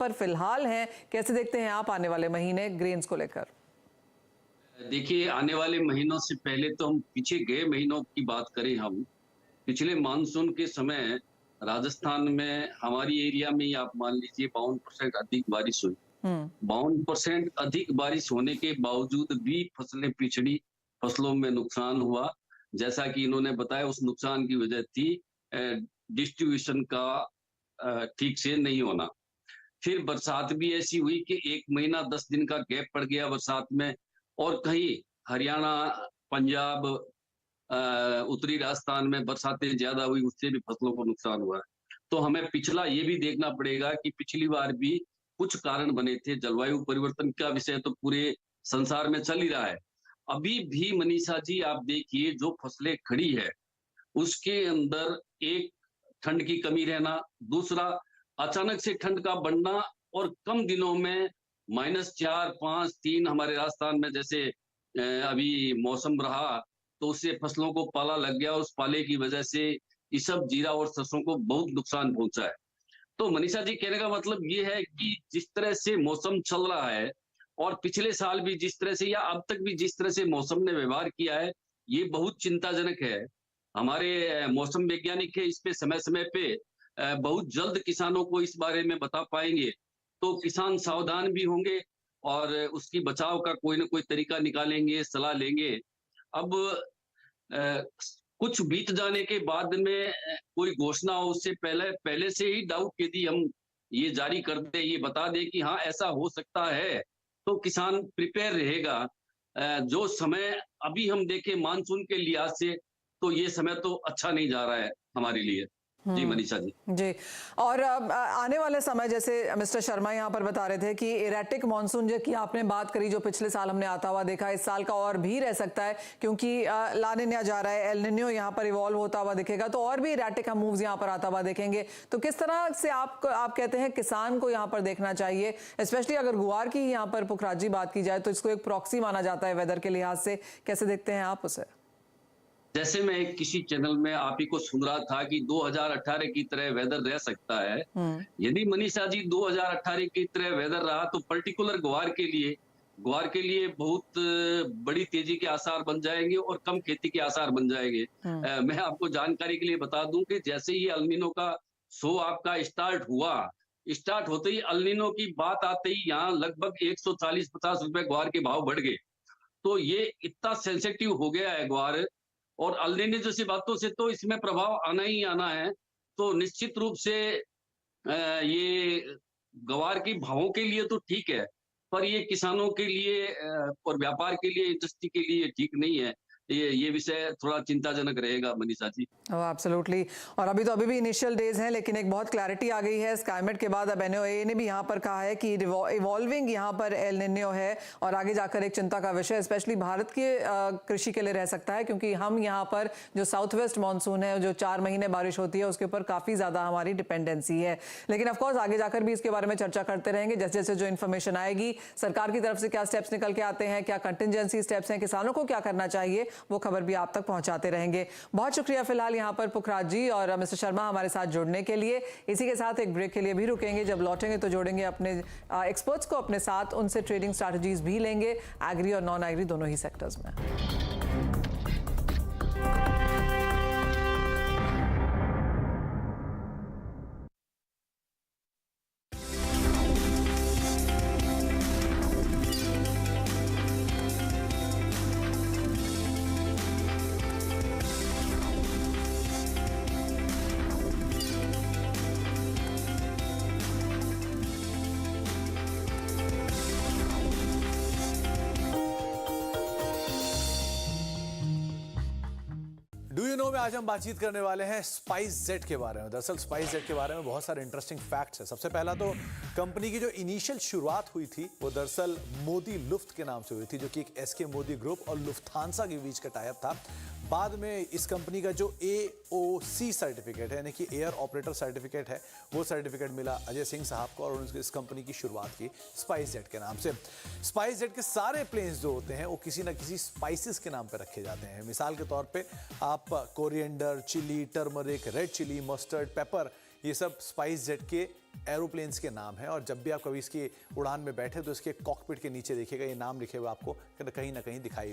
पर फिलहाल हैं, कैसे देखते हैं आप आने वाले महीने ग्रेन्स को लेकर? देखिए, आने वाले महीनों से पहले तो हम पीछे गए महीनों की बात करें हम, पिछले मानसून के समय राजस्थान में हमारी एरिया में ही आप मान लीजिए 52% अधिक बारिश हुई। हम्म। 52% अधिक बारिश होने के बावजूद भी फसलें पिछड़ी, फसलों में नुकसान हुआ। जैसा कि इन्होंने बताया उस नुकसान की वजह थी डिस्ट्रीब्यूशन का ठीक से नहीं होना। फिर बरसात भी ऐसी हुई कि 1 महीना 10 दिन का गैप पड़ गया बरसात में और कहीं हरियाणा, पंजाब उत्तरी राजस्थान में बरसातें ज़्यादा हुई, उससे भी फसलों को नुकसान हुआ है। तो हमें पिछला ये भी देखना पड़ेगा कि पिछली बार भी कुछ कारण बने थे, जलवायु परिवर्तन का विषय तो पूरे संसार में चल ही रहा है। अभी भी मनीषा जी आप देखिए जो फसलें खड़ी है, उसके अंदर एक ठंड की कमी रहना, दूसरा अचानक से ठंड का बढ़ना और कम दिनों में -4, 5, 3 हमारे राजस्थान में जैसे अभी मौसम रहा, तो उससे फसलों को पाला लग गया। उस पाले की वजह से इस सब जीरा और सरसों को बहुत नुकसान पहुंचा है। तो मनीषा जी कहने का मतलब ये है कि जिस तरह से मौसम चल रहा है और पिछले साल भी जिस तरह से या अब तक भी जिस तरह से मौसम ने व्यवहार किया है, ये बहुत चिंताजनक है। हमारे मौसम वैज्ञानिक है इस पे समय-समय पे बहुत जल्द किसानों को इस बारे में बता पाएँगे, तो किसान सावधान भी होंगे और उसकी बचाव का कोई न कोई तरीका निकालेंगे, सलाह लेंगे। अब अ, कुछ बीत जाने के बाद में कोई घोषणा हो उससे पहले पहले से ही डाउट यदि हम ये जारी कर दें, ये बता दें कि हाँ, ऐसा हो सकता है, तो किसान प्रिपेयर रहेगा। जो समय अभी हम देखें मानसून के लिहाज से, तो ये समय तो अच्छा नहीं जा रहा है हमारे लिए। जी, मनीषा जी। जी। और आने वाले समय जैसे मिस्टर शर्मा यहाँ पर बता रहे थे कि इरेटिक मॉनसून जो की आपने बात करी, जो पिछले साल हमने आता हुआ देखा, इस साल का और भी रह सकता है क्योंकि ला निन्या जा रहा है, एल निन्यो यहाँ पर इवॉल्व होता हुआ दिखेगा, तो और भी इरेटिक हम मूव्स यहाँ पर आता हुआ देखेंगे। तो किस तरह से आप कहते हैं किसान को यहाँ पर देखना चाहिए, स्पेशली अगर गुआर की यहाँ पर पुखराजी बात की जाए तो इसको एक प्रॉक्सी माना जाता है वेदर के लिहाज से, कैसे देखते हैं आप उसे? जैसे मैं एक किसी चैनल में आप ही को सुन रहा था कि 2018 की तरह वेदर रह सकता है। हम्म। यदि मनीषा जी 2018 की तरह वेदर रहा तो पर्टिकुलर ग्वार के लिए बहुत बड़ी तेजी के आसार बन जाएंगे और कम खेती के आसार बन जाएंगे। हम्म। मैं आपको जानकारी के लिए बता दूं कि जैसे ही अल नीनो का शो आपका स्टार्ट होते ही अल नीनो की बात आते ही यहाँ लगभग 140-50 रुपए ग्वार के भाव बढ़ गए। तो ये इतना सेंसिटिव हो गया है ग्वार और अल नीनो जैसी बातों से तो इसमें प्रभाव आना ही आना है। तो निश्चित रूप से ये ग्वार की भावों के लिए तो ठीक है, पर ये किसानों के लिए और व्यापार के लिए, इंडस्ट्री के लिए ठीक नहीं है। ये विषय थोड़ा चिंताजनक रहेगा मनीषा जी। एब्सोल्युटली। और अभी भी इनिशियल डेज हैं, लेकिन एक बहुत क्लैरिटी आ गई है स्काईमेट के बाद। अब एनओए ने भी यहाँ पर कहा है कि इवॉल्विंग यहाँ पर एल निन्यो है और आगे जाकर एक चिंता का विषय स्पेशली भारत के कृषि के लिए रह सकता है, क्योंकि हम यहाँ पर जो साउथ वेस्ट मानसून है, जो 4 महीने बारिश होती है, उसके ऊपर काफी ज्यादा हमारी डिपेंडेंसी है। लेकिन ऑफकोर्स आगे जाकर भी इसके बारे में चर्चा करते रहेंगे, जैसे जैसे जो इन्फॉर्मेशन आएगी, सरकार की तरफ से क्या स्टेप्स निकल के आते हैं, क्या कंटिजेंसी स्टेप्स हैं, किसानों को क्या करना चाहिए, वो खबर भी आप तक पहुंचाते रहेंगे। बहुत शुक्रिया फिलहाल यहाँ पर पुखराज जी और मिस्टर शर्मा हमारे साथ जुड़ने के लिए। इसी के साथ एक ब्रेक के लिए भी रुकेंगे, जब लौटेंगे तो जोड़ेंगे अपने एक्सपर्ट्स को अपने साथ, उनसे ट्रेडिंग स्ट्रैटेजीज भी लेंगे एग्री और नॉन एग्री दोनों ही सेक्टर्स में। डू यू नो में आज हम बातचीत करने वाले हैं स्पाइसजेट के बारे में। दरअसल स्पाइसजेट के बारे में बहुत सारे इंटरेस्टिंग फैक्ट्स हैं। सबसे पहला तो कंपनी की जो इनिशियल शुरुआत हुई थी वो दरअसल मोदी लुफ्त के नाम से हुई थी, जो कि एक एसके मोदी ग्रुप और लुफ्थांसा के बीच का टाइप था। बाद में इस कंपनी का जो AOC सर्टिफिकेट है, यानी कि एयर ऑपरेटर सर्टिफिकेट है, वो सर्टिफिकेट मिला अजय सिंह साहब को और उन्होंने इस कंपनी की शुरुआत की स्पाइसजेट के नाम से। स्पाइसजेट के सारे प्लेन्स जो होते हैं वो किसी ना किसी स्पाइसेस के नाम पर रखे जाते हैं। मिसाल के तौर पे आप coriander, chili, turmeric, red chili, mustard, pepper, ये सब स्पाइसजेट के एरोप्लेन्स के नाम हैं और जब भी आप कभी इसकी उड़ान में बैठे तो इसके कॉकपिट के नीचे देखिएगा ये नाम लिखे हुए आपको कहीं ना कहीं दिखाई